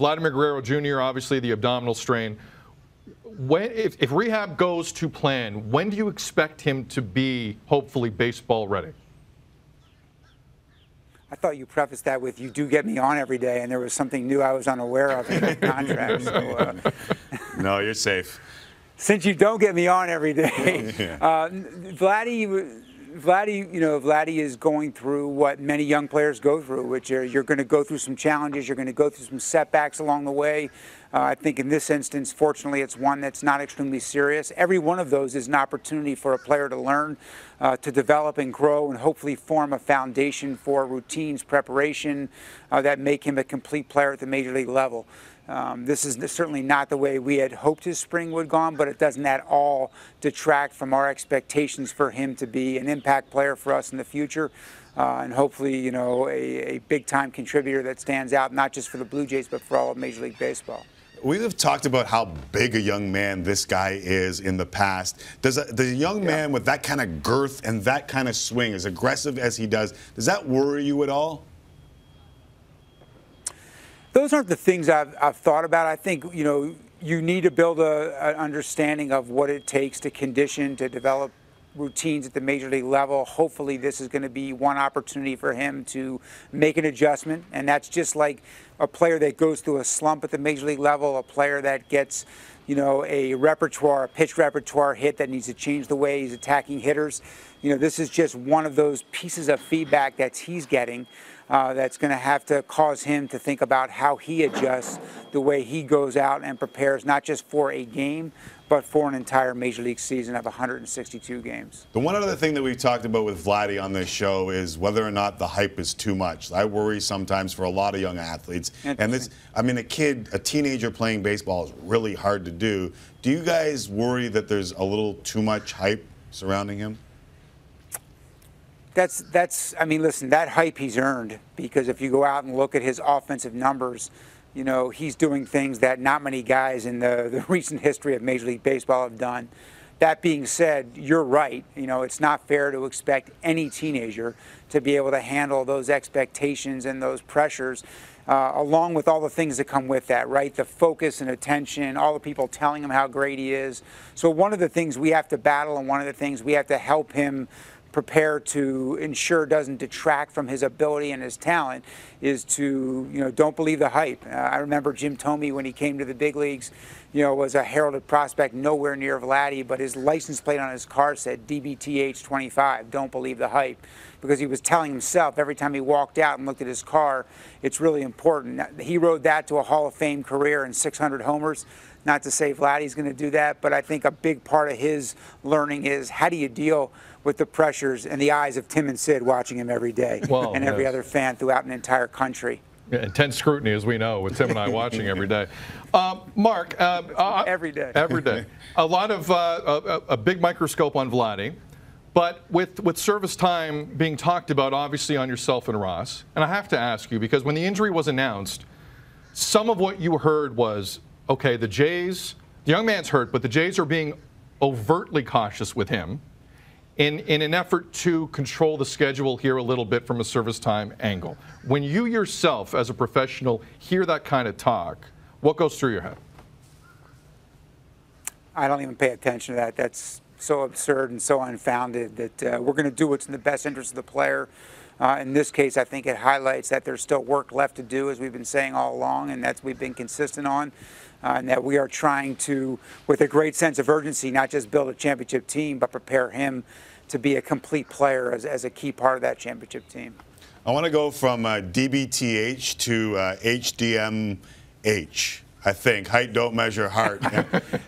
Vladimir Guerrero Jr., obviously the abdominal strain. If rehab goes to plan, when do you expect him to be hopefully baseball ready? I thought you prefaced that with, you do get me on every day, and there was something new I was unaware of in the contract. So, no, you're safe. Since you don't get me on every day, Vladdy is going through what many young players go through, which are you're going to go through some challenges, you're going to go through some setbacks along the way. I think in this instance, fortunately, it's one that's not extremely serious. Every one of those is an opportunity for a player to learn, to develop and grow, and hopefully form a foundation for routines, preparation that make him a complete player at the major league level. This is certainly not the way we had hoped his spring would have gone, but it doesn't at all detract from our expectations for him to be an impact player for us in the future, and hopefully, a big-time contributor that stands out not just for the Blue Jays, but for all of Major League Baseball. We have talked about how big a young man this guy is in the past. Does a young man with that kind of girth and that kind of swing, as aggressive as he does that worry you at all? Those aren't the things I've thought about. I think, you need to build an understanding of what it takes to condition, to develop routines at the major league level. Hopefully this is going to be one opportunity for him to make an adjustment, and that's just like a player that goes through a slump at the major league level, a player that gets a pitch repertoire hit that needs to change the way he's attacking hitters. This is just one of those pieces of feedback that he's getting that's going to have to cause him to think about how he adjusts the way he goes out and prepares, not just for a game, but for an entire Major League season of 162 games. The one other thing that we've talked about with Vladdy on this show is whether or not the hype is too much. I worry sometimes for a lot of young athletes. And this, a teenager playing baseball is really hard to do. Do you guys worry that there's a little too much hype surrounding him? Listen, that hype he's earned, because if you go out and look at his offensive numbers, he's doing things that not many guys in the recent history of Major League Baseball have done. That being said, you're right. It's not fair to expect any teenager to be able to handle those expectations and those pressures, along with all the things that come with that, right? The focus and attention, all the people telling him how great he is. So one of the things we have to battle, and one of the things we have to help him prepare to ensure doesn't detract from his ability and his talent, is to, don't believe the hype. I remember Jim Thome, when he came to the big leagues, was a heralded prospect nowhere near Vladdy, but his license plate on his car said DBTH 25, don't believe the hype, because he was telling himself every time he walked out and looked at his car, it's really important. He rode that to a Hall of Fame career and 600 homers. Not to say Vladdy's going to do that, but I think a big part of his learning is, how do you deal with the pressures and the eyes of Tim and Sid watching him every day, and every other fan throughout an entire country. Yeah, intense scrutiny, as we know, with Tim and I watching every day. Mark, every day. Every day. A lot of a big microscope on Vladdy, but with service time being talked about, obviously, on yourself and Ross. And I have to ask you, because when the injury was announced, some of what you heard was, okay, the Jays, the young man's hurt, but the Jays are being overtly cautious with him in an effort to control the schedule here a little bit from a service time angle. When you yourself, as a professional, hear that kind of talk, what goes through your head? I don't even pay attention to that. That's so absurd and so unfounded that we're going to do what's in the best interest of the player. In this case, I think it highlights that there's still work left to do, as we've been saying all along, and that's we've been consistent on, and that we are trying to, with a great sense of urgency, not just build a championship team, but prepare him to be a complete player as a key part of that championship team. I want to go from DBTH to HDMH. I think height don't measure heart.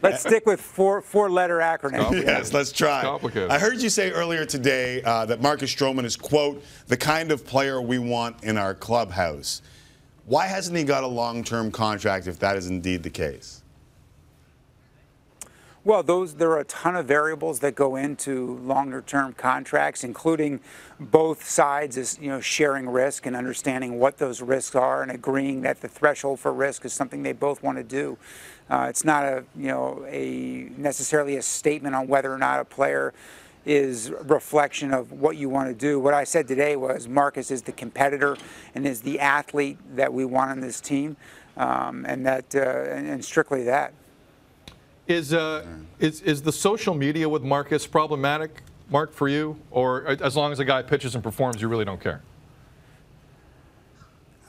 Let's stick with four-letter acronym. Yes, let's try. Complicated. I heard you say earlier today that Marcus Stroman is, quote, the kind of player we want in our clubhouse. Why hasn't he got a long-term contract if that is indeed the case? Well, there are a ton of variables that go into longer-term contracts, including both sides is, sharing risk and understanding what those risks are and agreeing that the threshold for risk is something they both want to do. It's not necessarily a statement on whether or not a player is a reflection of what you want to do. What I said today was Marcus is the competitor and is the athlete that we want on this team. and strictly that. Is the social media with Marcus problematic, Mark, for you? Or as long as a guy pitches and performs, you really don't care?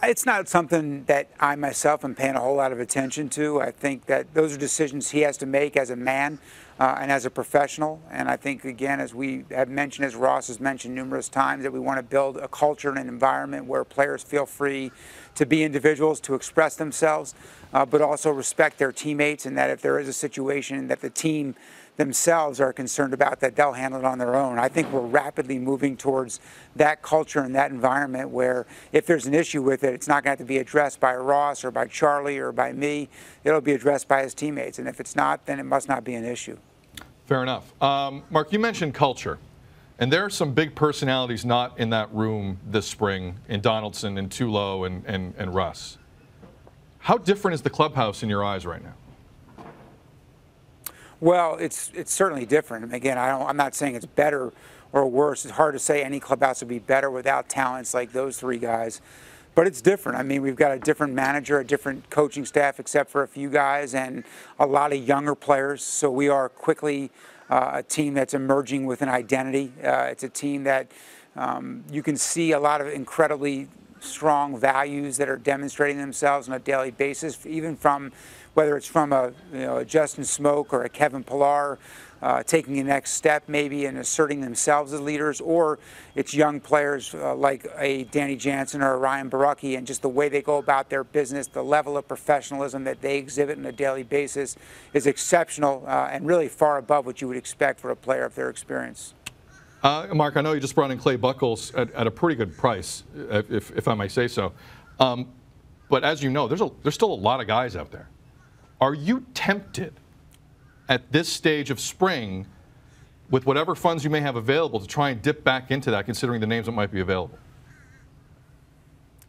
It's not something that I myself am paying a whole lot of attention to. I think that those are decisions he has to make as a man and as a professional. And I think, again, as we have mentioned, as Ross has mentioned numerous times, that we want to build a culture and an environment where players feel free to be individuals, to express themselves, but also respect their teammates, and that if there is a situation that the team themselves are concerned about, that they'll handle it on their own. I think we're rapidly moving towards that culture and that environment where if there's an issue with it, it's not going to have to be addressed by Ross or by Charlie or by me. It'll be addressed by his teammates. And if it's not, then it must not be an issue. Fair enough. Mark, you mentioned culture. And there are some big personalities not in that room this spring in Donaldson and Tulo and Russ. How different is the clubhouse in your eyes right now? Well, it's certainly different. And again, I'm not saying it's better or worse. It's hard to say any clubhouse would be better without talents like those three guys. But it's different. I mean, we've got a different manager, a different coaching staff, except for a few guys, and a lot of younger players. So we are quickly a team that's emerging with an identity. It's a team that you can see a lot of incredibly strong values that are demonstrating themselves on a daily basis, even from whether it's from a Justin Smoke or a Kevin Pillar taking the next step maybe and asserting themselves as leaders, or it's young players like a Danny Jansen or a Ryan Barucki, and just the way they go about their business, the level of professionalism that they exhibit on a daily basis is exceptional and really far above what you would expect for a player of their experience. Mark, I know you just brought in Clay Buchholz at a pretty good price, if I may say so. But as you know, there's still a lot of guys out there. Are you tempted at this stage of spring, with whatever funds you may have available, to try and dip back into that, considering the names that might be available?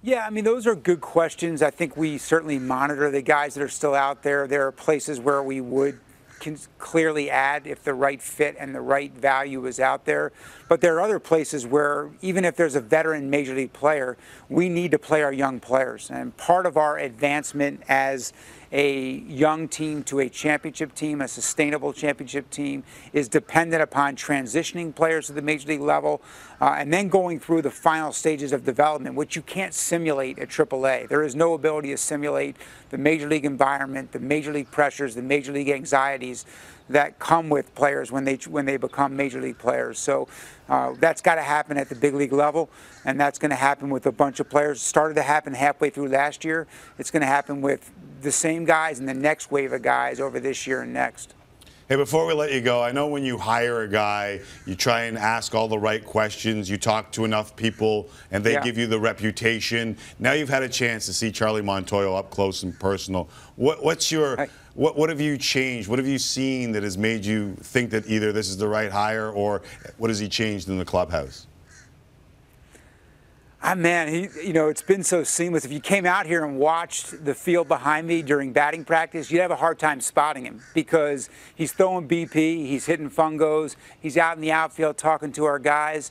Yeah, I mean, those are good questions. I think we certainly monitor the guys that are still out there. There are places where we would can clearly add if the right fit and the right value is out there. But there are other places where, even if there's a veteran major league player, we need to play our young players. And part of our advancement as a young team to a championship team, a sustainable championship team, is dependent upon transitioning players to the major league level and then going through the final stages of development, which you can't simulate at AAA. There is no ability to simulate the major league environment, the major league pressures, the major league anxieties that come with players when they become major league players. So that's got to happen at the big league level, and that's going to happen with a bunch of players. It started to happen halfway through last year. It's going to happen with the same guys and the next wave of guys over this year and next. Hey, before we let you go, I know when you hire a guy, you try and ask all the right questions, you talk to enough people, and they give you the reputation. Now you've had a chance to see Charlie Montoyo up close and personal. What have you changed? What have you seen that has made you think that either this is the right hire, or what has he changed in the clubhouse? Man, it's been so seamless. If you came out here and watched the field behind me during batting practice, you'd have a hard time spotting him because he's throwing BP, he's hitting fungos, he's out in the outfield talking to our guys.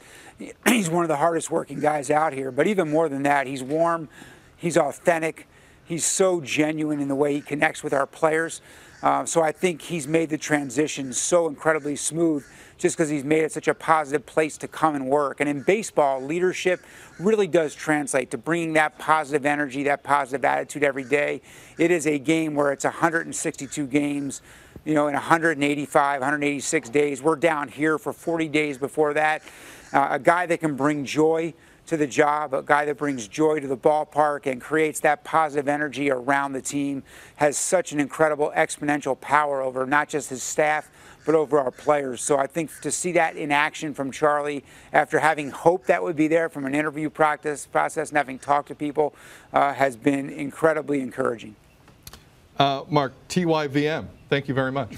He's one of the hardest working guys out here. But even more than that, he's warm, he's authentic, he's so genuine in the way he connects with our players. So I think he's made the transition so incredibly smooth just because he's made it such a positive place to come and work. And in baseball, leadership really does translate to bringing that positive energy, that positive attitude every day. It is a game where it's 162 games, in 185, 186 days. We're down here for 40 days before that. A guy that can bring joy to the job, a guy that brings joy to the ballpark and creates that positive energy around the team, has such an incredible exponential power over not just his staff, but over our players. So I think to see that in action from Charlie, after having hoped that would be there from an interview process and having talked to people, has been incredibly encouraging. Mark, TYVM, thank you very much.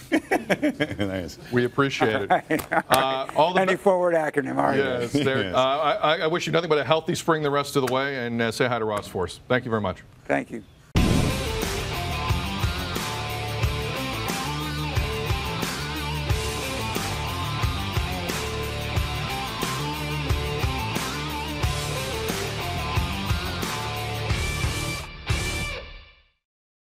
Nice. We appreciate it. Any forward acronym, all right. Yes, I wish you nothing but a healthy spring the rest of the way, and say hi to Ross for us. Thank you very much. Thank you.